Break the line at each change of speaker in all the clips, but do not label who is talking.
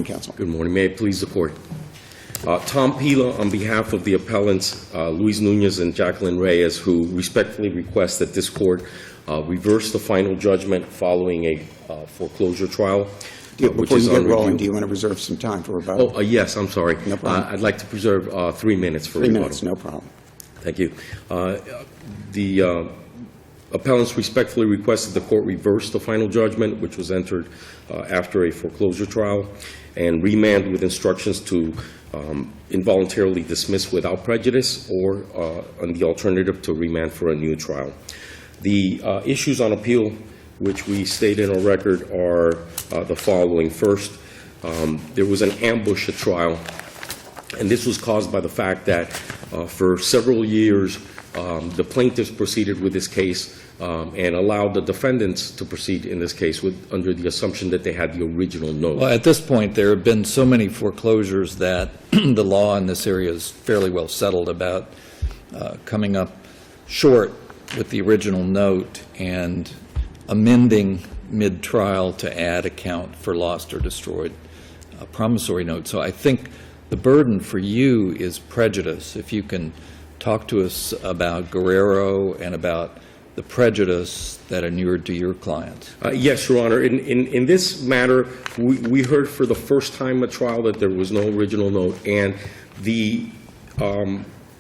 morning, counsel.
Good morning. May it please the court. Tom Pila on behalf of the appellants, Luis Nunez and Jacqueline Reyes, who respectfully request that this court reverse the final judgment following a foreclosure trial.
Before you get rolling, do you want to reserve some time for rebuttal?
Oh, yes, I'm sorry.
No problem.
I'd like to preserve 3 minutes for rebuttal.
3 minutes, no problem.
Thank you. The appellants respectfully requested the court reverse the final judgment, which was entered after a foreclosure trial, and remand with instructions to involuntarily dismiss without prejudice, or on the alternative to remand for a new trial. The issues on appeal, which we state in our record, are the following. First, there was an ambush at trial, and this was caused by the fact that for several years the plaintiffs proceeded with this case and allowed the defendants to proceed in this case under the assumption that they had the original note.
Well, at this point, there have been so many foreclosures that the law in this area is fairly well settled about coming up short with the original note and amending mid-trial to add account for lost or destroyed promissory note. So I think the burden for you is prejudice. If you can talk to us about Guerrero and about the prejudice that inured to your clients.
Yes, Your Honor. In this matter, we heard for the first time at trial that there was no original note, and the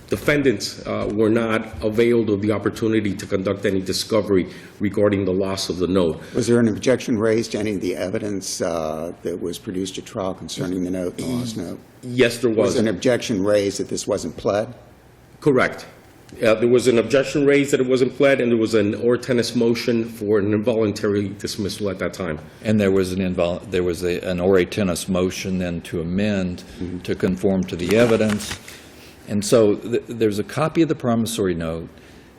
defendants were not availed of the opportunity to conduct any discovery regarding the loss of the note.
Was there an objection raised to any of the evidence that was produced at trial concerning the note, the lost note?
Yes, there was.
Was an objection raised that this wasn't pled?
Correct. There was an objection raised that it wasn't pled, and there was an or tennis motion for an involuntary dismissal at that time.
And there was an ore tennis motion then to amend to conform to the evidence. And so there's a copy of the promissory note.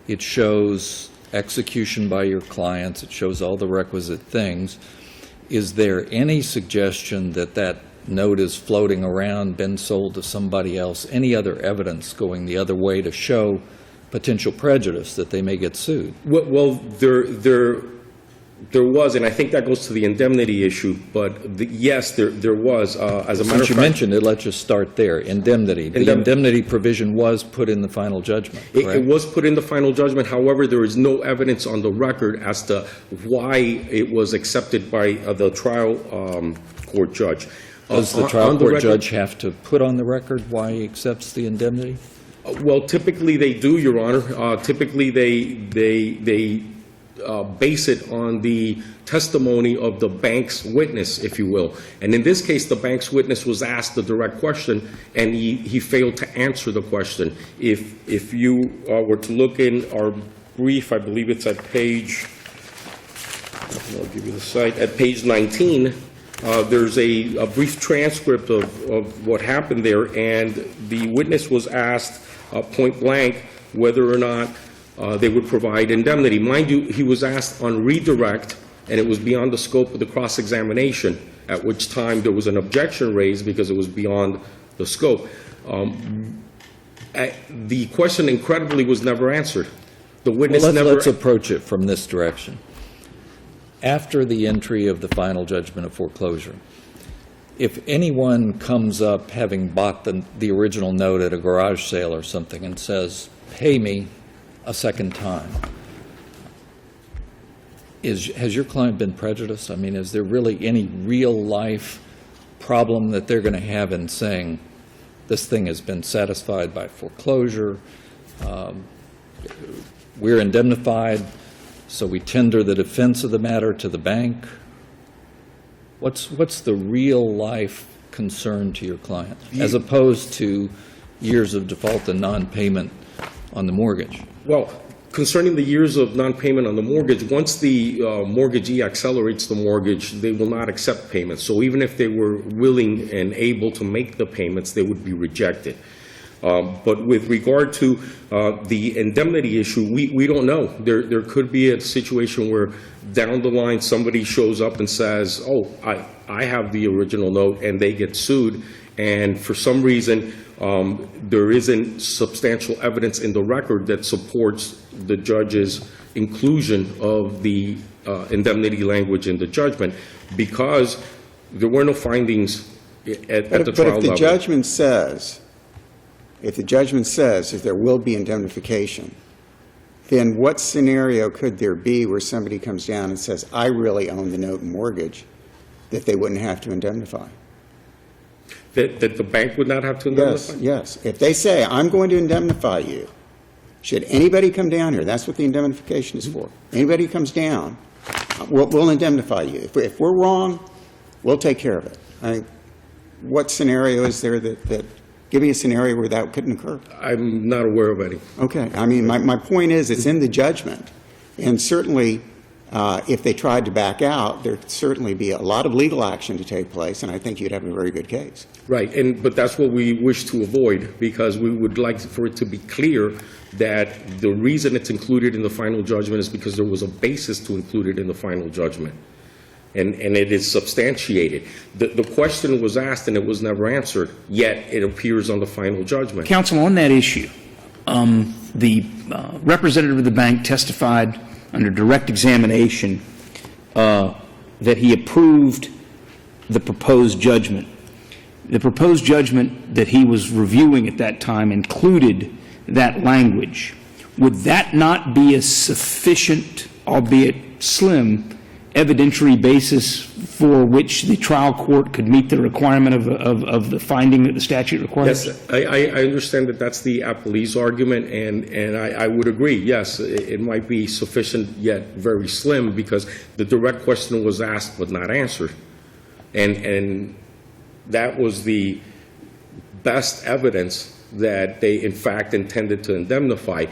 It shows execution by your clients. It shows all the requisite things. Is there any suggestion that that note is floating around, been sold to somebody else, any other evidence going the other way to show potential prejudice that they may get sued?
Well, there was, and I think that goes to the indemnity issue, but yes, there was. As a matter of fact,
since you mentioned it, let's just start there. Indemnity. The indemnity provision was put in the final judgment, correct?
It was put in the final judgment. However, there is no evidence on the record as to why it was accepted by the trial court judge.
Does the trial court judge have to put on the record why he accepts the indemnity?
Well, typically they do, Your Honor. Typically they base it on the testimony of the bank's witness, if you will. And in this case, the bank's witness was asked the direct question, and he failed to answer the question. If you were to look in our brief, I believe it's at page, I'll give you the site, at page 19, there's a brief transcript of what happened there, and the witness was asked point blank whether or not they would provide indemnity. Mind you, he was asked on redirect, and it was beyond the scope of the cross-examination, at which time there was an objection raised because it was beyond the scope. The question, incredibly, was never answered. The witness
Let's approach it from this direction. After the entry of the final judgment of foreclosure, if anyone comes up having bought the original note at a garage sale or something and says, pay me a second time, has your client been prejudiced? I mean, is there really any real-life problem that they're going to have in saying, this thing has been satisfied by foreclosure, we're indemnified, so we tender the defense of the matter to the bank? What's the real-life concern to your client, as opposed to years of default and non-payment on the mortgage?
Well, concerning the years of non-payment on the mortgage, once the mortgagee accelerates the mortgage, they will not accept payments. So even if they were willing and able to make the payments, they would be rejected. But with regard to the indemnity issue, we don't know. There could be a situation where down the line somebody shows up and says, oh, I have the original note, and they get sued, and for some reason there isn't substantial evidence in the record that supports the judge's inclusion of the indemnity language in the judgment, because there were no findings at
But
the
if
trial
the
level.
judgment says, that there will be indemnification, then what scenario could there be where somebody comes down and says, I really own the note and mortgage, that they wouldn't have to indemnify?
That the bank would not have to indemnify?
Yes. If they say, I'm going to indemnify you, should anybody come down here, that's what the indemnification is for. Anybody comes down, we'll indemnify you. If we're wrong, we'll take care of it. What scenario is there that give me a scenario where that couldn't occur?
I'm not aware of any.
Okay. I mean, my point is, it's in the judgment. And certainly, if they tried to back out, there'd certainly be a lot of legal action to take place, and I think you'd have a very good case.
Right, but that's what we wish to avoid, because we would like for it to be clear that the reason it's included in the final judgment is because there was a basis to include it in the final judgment. And it is substantiated. The question was asked and it was never answered, yet it appears on the final judgment.
Counsel, on that issue, the representative of the bank testified under direct examination that he approved the proposed judgment. The proposed judgment that he was reviewing at that time included that language. Would that not be a sufficient, albeit slim, evidentiary basis for which the trial court could meet the requirement of the finding that the statute requires?
Yes, I understand that that's the Appellee's argument, and I would agree, yes, it might be sufficient yet very slim, because the direct question was asked but not answered. And that was the best evidence that they in fact intended to indemnify.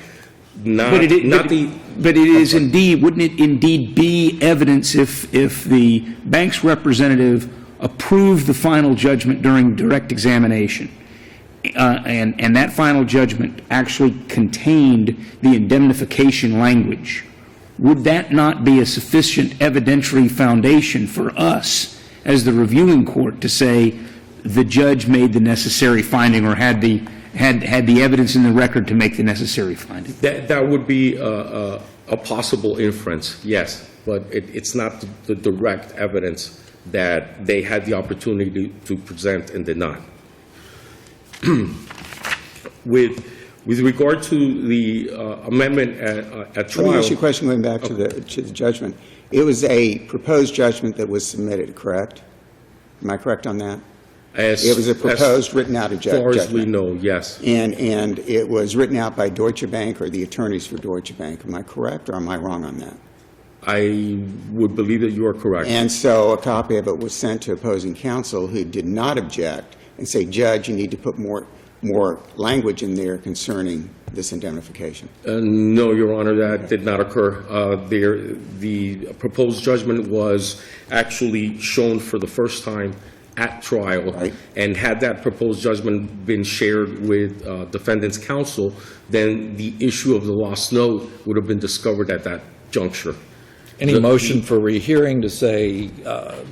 But it is indeed, wouldn't it indeed be evidence if the bank's representative approved the final judgment during direct examination, and that final judgment actually contained the indemnification language? Would that not be a sufficient evidentiary foundation for us as the reviewing court to say the judge made the necessary finding or had the evidence in the record to make the necessary finding? That would be a possible inference, yes, but it's not the direct evidence that they had the opportunity to present and did not. With regard to the amendment at trial.
Let me ask you a question going back to the judgment. It was a proposed judgment that was submitted, correct? Am I correct on that? It was a proposed, written out judgment.
As far as we know, yes.
And it was written out by Deutsche Bank or the attorneys for Deutsche Bank. Am I correct or am I wrong on that?
I would believe that you are correct.
And so a copy of it was sent to opposing counsel who did not object and say, Judge, you need to put more language in there concerning this indemnification.
No, Your Honor, that did not occur. The proposed judgment was actually shown for the first time at trial,
right.
And had that proposed judgment been shared with defendant's counsel, then the issue of the lost note would have been discovered at that juncture.
Any motion for rehearing to say,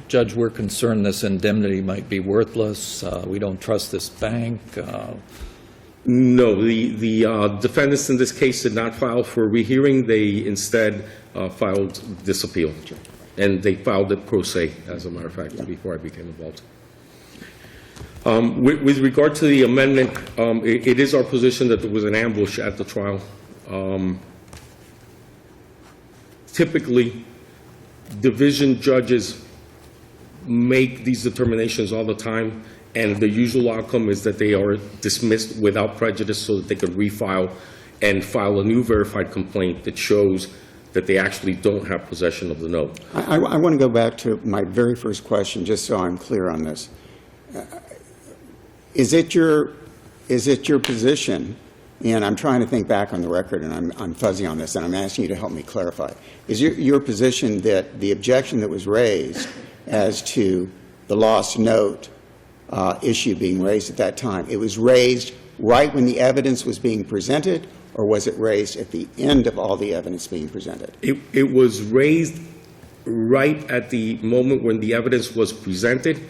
Judge, we're concerned this indemnity might be worthless, we don't trust this bank?
No, the defendants in this case did not file for rehearing. They instead filed this appeal. And they filed it pro se, as a matter of fact, before I became involved. With regard to the amendment, it is our position that there was an ambush at the trial. Typically, division judges make these determinations all the time, and the usual outcome is that they are dismissed without prejudice so that they could refile and file a new verified complaint that shows that they actually don't have possession of the note.
I want to go back to my very first question, just so I'm clear on this. Is it your position, and I'm trying to think back on the record, and I'm fuzzy on this, and I'm asking you to help me clarify. Is your position that the objection that was raised as to the lost note issue being raised at that time, it was raised right when the evidence was being presented, or was it raised at the end of all the evidence being presented?
It was raised right at the moment when the evidence was presented.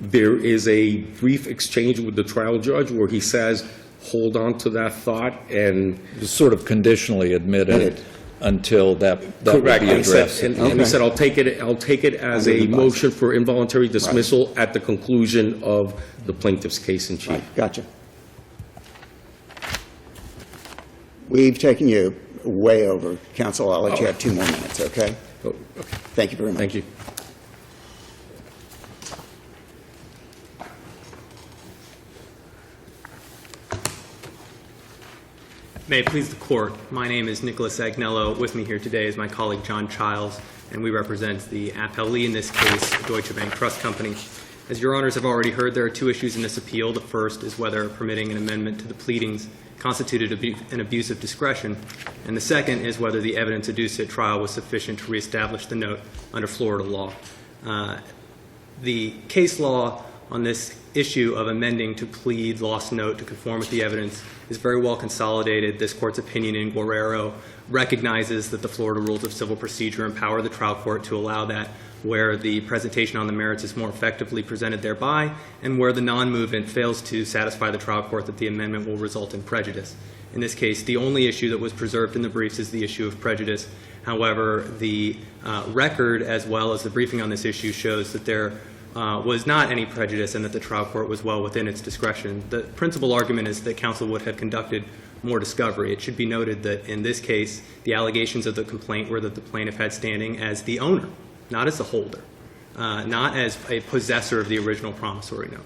There is a brief exchange with the trial judge where he says, hold on to that thought, and
It was sort of conditionally admitted. until that would
Correct.
be
And he said-
addressed.
And he said, I'll take it as
Under
a
the bus.
motion for involuntary dismissal at the conclusion of the plaintiff's case in chief.
Right, gotcha. We've taken you way over. Counsel, I'll let you have 2 more minutes, okay?
Oh,
Thank you very much.
Thank you.
May it please the Court, my name is Nicholas Agnello. With me here today is my colleague John Childs, and we represent the Appellee in this case, Deutsch Bank Trust Company. As your honors have already heard, there are 2 issues in this appeal. The first is whether permitting an amendment to the pleadings constituted an abuse of discretion, and the second is whether the evidence adduced at trial was sufficient to reestablish the note under Florida law. The case law on this issue of amending to plead lost note to conform with the evidence is very well consolidated. This Court's opinion in Guerrero recognizes that the Florida rules of civil procedure empower the trial court to allow that where the presentation on the merits is more effectively presented thereby, and where the non-movement fails to satisfy the trial court that the amendment will result in prejudice. In this case, the only issue that was preserved in the briefs is the issue of prejudice. However, the record as well as the briefing on this issue shows that there was not any prejudice and that the trial court was well within its discretion. The principal argument is that counsel would have conducted more discovery. It should be noted that in this case, the allegations of the complaint were that the plaintiff had standing as the owner, not as the holder, not as a possessor of the original promissory note.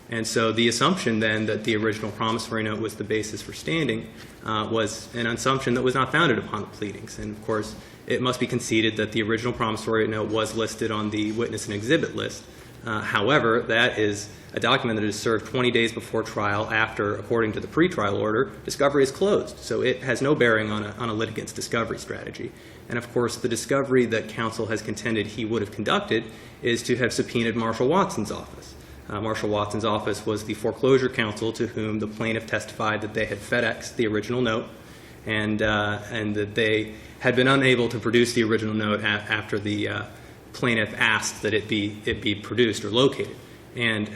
And so the assumption then that the original promissory note was the basis for standing was an assumption that was not founded upon the pleadings. And of course, it must be conceded that the original promissory note was listed on the witness and exhibit list. However, that is a document that is served 20 days before trial after, according to the pretrial order, discovery is closed. So it has no bearing on a litigant's discovery strategy. And of course, the discovery that counsel has contended he would have conducted is to have subpoenaed Marshall Watson's office. Marshall Watson's office was the foreclosure counsel to whom the plaintiff testified that they had FedExed the original note and that they had been unable to produce the original note after the plaintiff asked that it be produced or located. And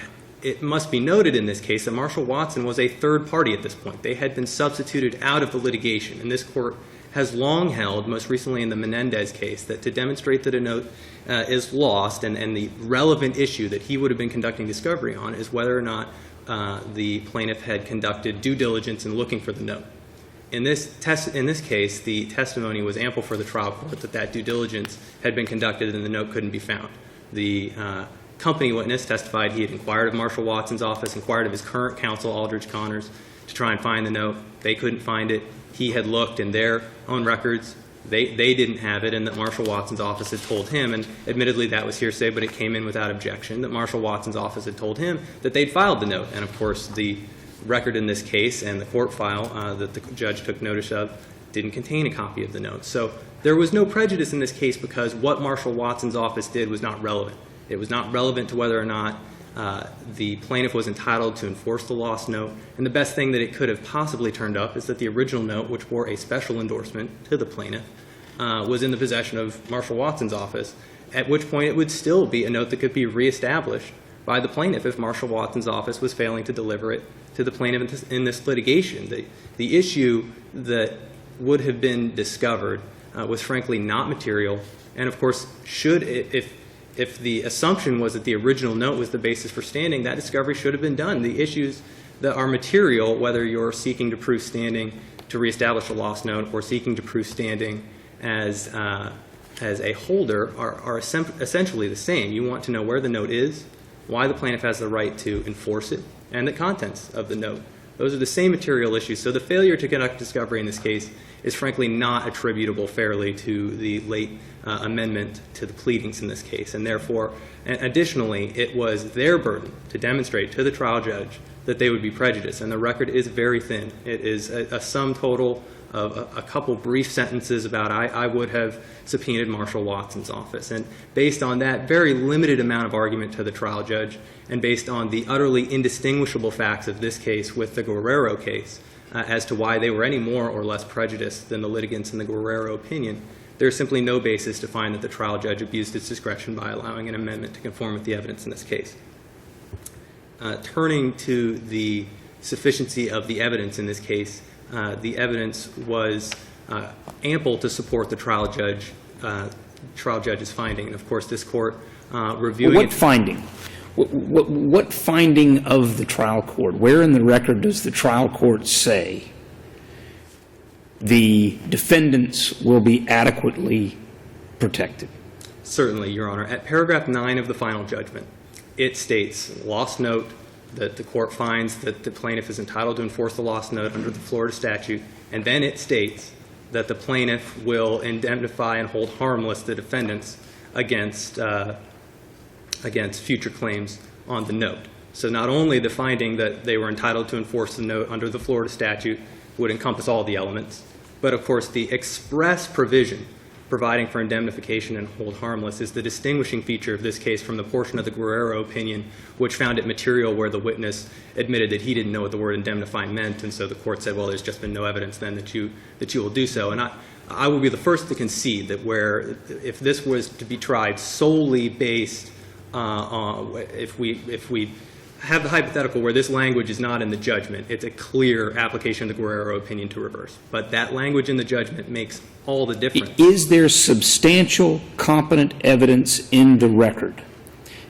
it must be noted in this case that Marshall Watson was a third party at this point. They had been substituted out of the litigation. And this court has long held, most recently in the Menendez case, that to demonstrate that a note is lost and the relevant issue that he would have been conducting discovery on is whether or not the plaintiff had conducted due diligence in looking for the note. In this case, the testimony was ample for the trial court that due diligence had been conducted and the note couldn't be found. The company witness testified he had inquired of Marshall Watson's office, inquired of his current counsel, Aldridge Connors, to try and find the note. They couldn't find it. He had looked in their own records. They didn't have it, and that Marshall Watson's office had told him, and admittedly that was hearsay, but it came in without objection, that Marshall Watson's office had told him that they'd filed the note. And of course, the record in this case and the court file that the judge took notice of didn't contain a copy of the note. So there was no prejudice in this case because what Marshall Watson's office did was not relevant. It was not relevant to whether or not the plaintiff was entitled to enforce the lost note. And the best thing that it could have possibly turned up is that the original note, which bore a special endorsement to the plaintiff, was in the possession of Marshall Watson's office, at which point it would still be a note that could be reestablished by the plaintiff if Marshall Watson's office was failing to deliver it to the plaintiff in this litigation. The issue that would have been discovered was frankly not material, and of course, if the assumption was that the original note was the basis for standing, that discovery should have been done. The issues that are material, whether you're seeking to prove standing to reestablish a lost note or seeking to prove standing as a holder, are essentially the same. You want to know where the note is, why the plaintiff has the right to enforce it, and the contents of the note. Those are the same material issues. So the failure to conduct discovery in this case is frankly not attributable fairly to the late amendment to the pleadings in this case. And therefore, additionally, it was their burden to demonstrate to the trial judge that they would be prejudiced. And the record is very thin. It is a sum total of a couple brief sentences about I would have subpoenaed Marshall Watson's office. And based on that very limited amount of argument to the trial judge, and based on the utterly indistinguishable facts of this case with the Guerrero case as to why they were any more or less prejudiced than the litigants in the Guerrero opinion, there is simply no basis to find that the trial judge abused its discretion by allowing an amendment to conform with the evidence in this case. Turning to the sufficiency of the evidence in this case, the evidence was ample to support the trial judge's finding. And of course, this court reviewing
What
it-
finding? What finding of the trial court? Where in the record does the trial court say the defendants will be adequately protected?
Certainly, Your Honor. At paragraph 9 of the final judgment, it states, lost note, that the court finds that the plaintiff is entitled to enforce the lost note under the Florida statute, and then it states that the plaintiff will indemnify and hold harmless the defendants against future claims on the note. So not only the finding that they were entitled to enforce the note under the Florida statute would encompass all the elements, but of course the express provision providing for indemnification and hold harmless is the distinguishing feature of this case from the portion of the Guerrero opinion which found it material where the witness admitted that he didn't know what the word indemnify meant, and so the court said, well, there's just been no evidence then that you will do so. And I will be the first to concede that if this was to be tried solely based if we have the hypothetical where this language is not in the judgment, it's a clear application of the Guerrero opinion to reverse. But that language in the judgment makes all the difference.
Is there substantial competent evidence in the record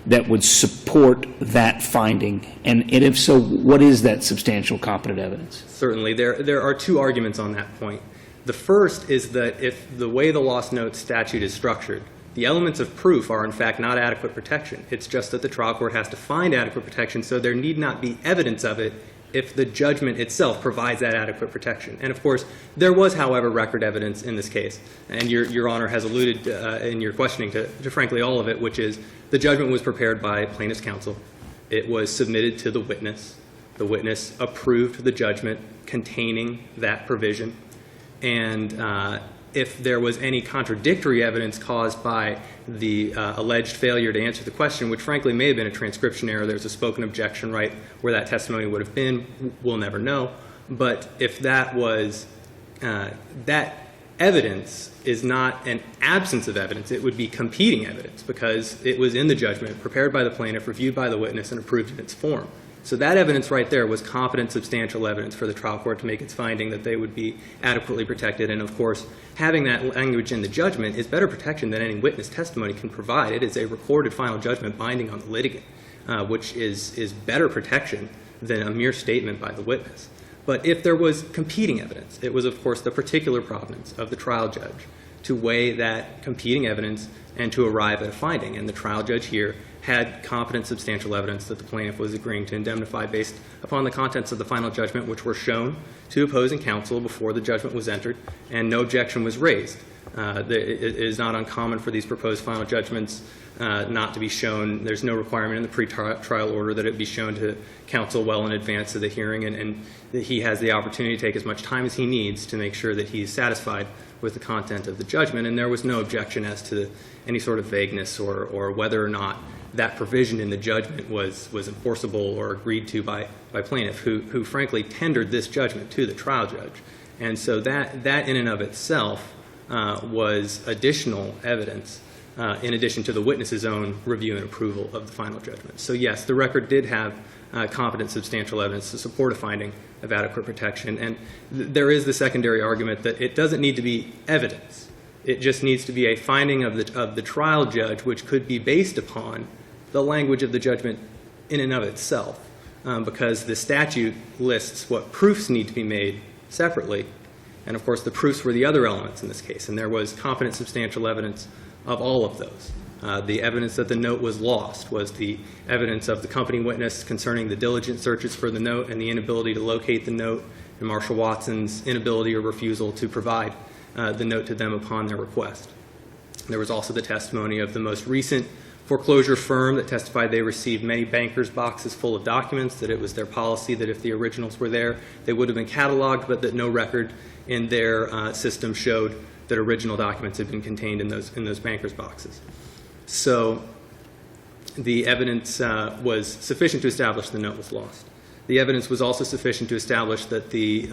that would support that finding? And if so, what is that substantial competent evidence?
Certainly. There are two arguments on that point. The first is that if the way the lost note statute is structured, the elements of proof are, in fact, not adequate protection. It's just that the trial court has to find adequate protection, so there need not be evidence of it if the judgment itself provides that adequate protection. And, of course, there was, however, record evidence in this case. And Your Honor has alluded in your questioning to frankly all of it, which is the judgment was prepared by plaintiff's counsel. It was submitted to the witness. The witness approved the judgment containing that provision. And if there was any contradictory evidence caused by the alleged failure to answer the question, which frankly may have been a transcription error, there's a spoken objection right where that testimony would have been, we'll never know. But if that was, that evidence is not an absence of evidence, it would be competing evidence because it was in the judgment, prepared by the plaintiff, reviewed by the witness, and approved in its form. So that evidence right there was competent, substantial evidence for the trial court to make its finding that they would be adequately protected. And, of course, having that language in the judgment is better protection than any witness testimony can provide. It is a recorded final judgment binding on the litigant, which is better protection than a mere statement by the witness. But if there was competing evidence, it was, of course, the particular province of the trial judge to weigh that competing evidence and to arrive at a finding. And the trial judge here had competent, substantial evidence that the plaintiff was agreeing to indemnify based upon the contents of the final judgment, which were shown to opposing counsel before the judgment was entered, and no objection was raised. It is not uncommon for these proposed final judgments not to be shown. There's no requirement in the pre-trial order that it be shown to counsel well in advance of the hearing, and that he has the opportunity to take as much time as he needs to make sure that he's satisfied with the content of the judgment. And there was no objection as to any sort of vagueness or whether or not that provision in the judgment was enforceable or agreed to by plaintiff, who frankly tendered this judgment to the trial judge. And so that in and of itself was additional evidence in addition to the witness's own review and approval of the final judgment. So yes, the record did have competent, substantial evidence to support a finding of adequate protection. And there is the secondary argument that it doesn't need to be evidence. It just needs to be a finding of the trial judge, which could be based upon the language of the judgment in and of itself, because the statute lists what proofs need to be made separately. And, of course, the proofs were the other elements in this case, and there was competent, substantial evidence of all of those. The evidence that the note was lost was the evidence of the company witness concerning the diligent searches for the note and the inability to locate the note, and Marshall Watson's inability or refusal to provide the note to them upon their request. There was also the testimony of the most recent foreclosure firm that testified they received many bankers' boxes full of documents, that it was their policy that if the originals were there, they would have been cataloged, but that no record in their system showed that original documents had been contained in those bankers' boxes. So the evidence was sufficient to establish the note was lost. The evidence was also sufficient to establish that the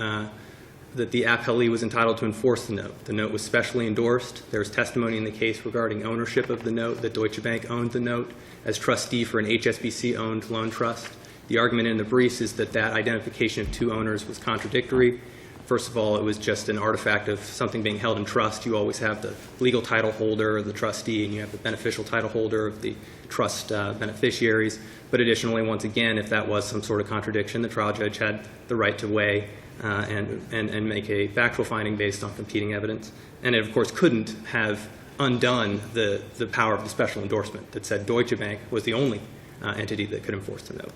appellee was entitled to enforce the note. The note was specially endorsed. There was testimony in the case regarding ownership of the note, that Deutsche Bank owned the note as trustee for an HSBC-owned loan trust. The argument in the briefs is that that identification of two owners was contradictory. First of all, it was just an artifact of something being held in trust. You always have the legal title holder, the trustee, and you have the beneficial title holder of the trust beneficiaries. But additionally, once again, if that was some sort of contradiction, the trial judge had the right to weigh and make a factual finding based on competing evidence. And it, of course, couldn't have undone the power of the special endorsement that said Deutsche Bank was the only entity that could enforce the note.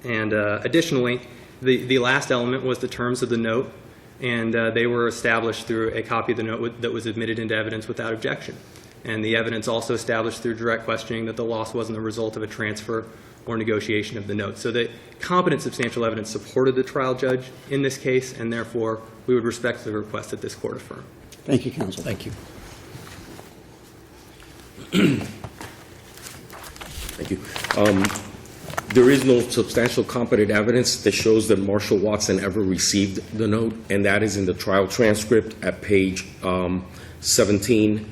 And additionally, the last element was the terms of the note, and they were established through a copy of the note that was admitted into evidence without objection. And the evidence also established through direct questioning that the loss wasn't the result of a transfer or negotiation of the note. So the competent substantial evidence supported the trial judge in this case, and therefore we would respectfully request that this court affirm.
Thank you, counsel.
Thank you.
Thank you. There is no substantial competent evidence that shows that Marshall Watson ever received the note, and that is in the trial transcript at page 17,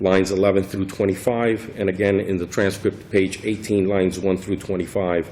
lines 11 through 25, and again in the transcript, page 18, lines 1 through 25,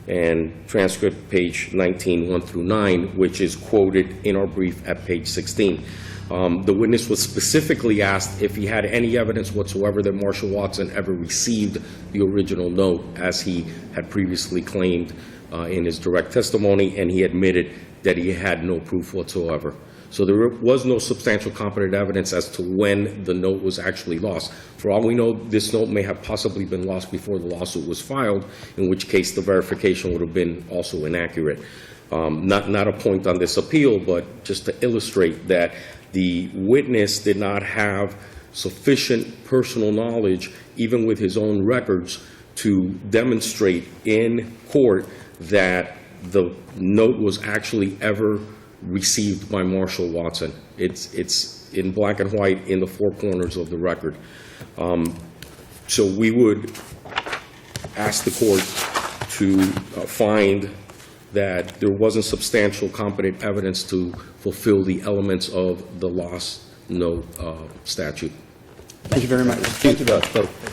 and transcript page 19, 1 through 9, which is quoted in our brief at page 16. The witness was specifically asked if he had any evidence whatsoever that Marshall Watson ever received the original note, as he had previously claimed in his direct testimony, and he admitted that he had no proof whatsoever. So there was no substantial competent evidence as to when the note was actually lost. For all we know, this note may have possibly been lost before the lawsuit was filed, in which case the verification would have been also inaccurate. Not a point on this appeal, but just to illustrate that the witness did not have sufficient personal knowledge, even with his own records, to demonstrate in court that the note was actually ever received by Marshall Watson. It's in black and white in the four corners of the record. So we would ask the court to find that there wasn't substantial competent evidence to fulfill the elements of the lost note statute.
Thank you very much. Thank you both.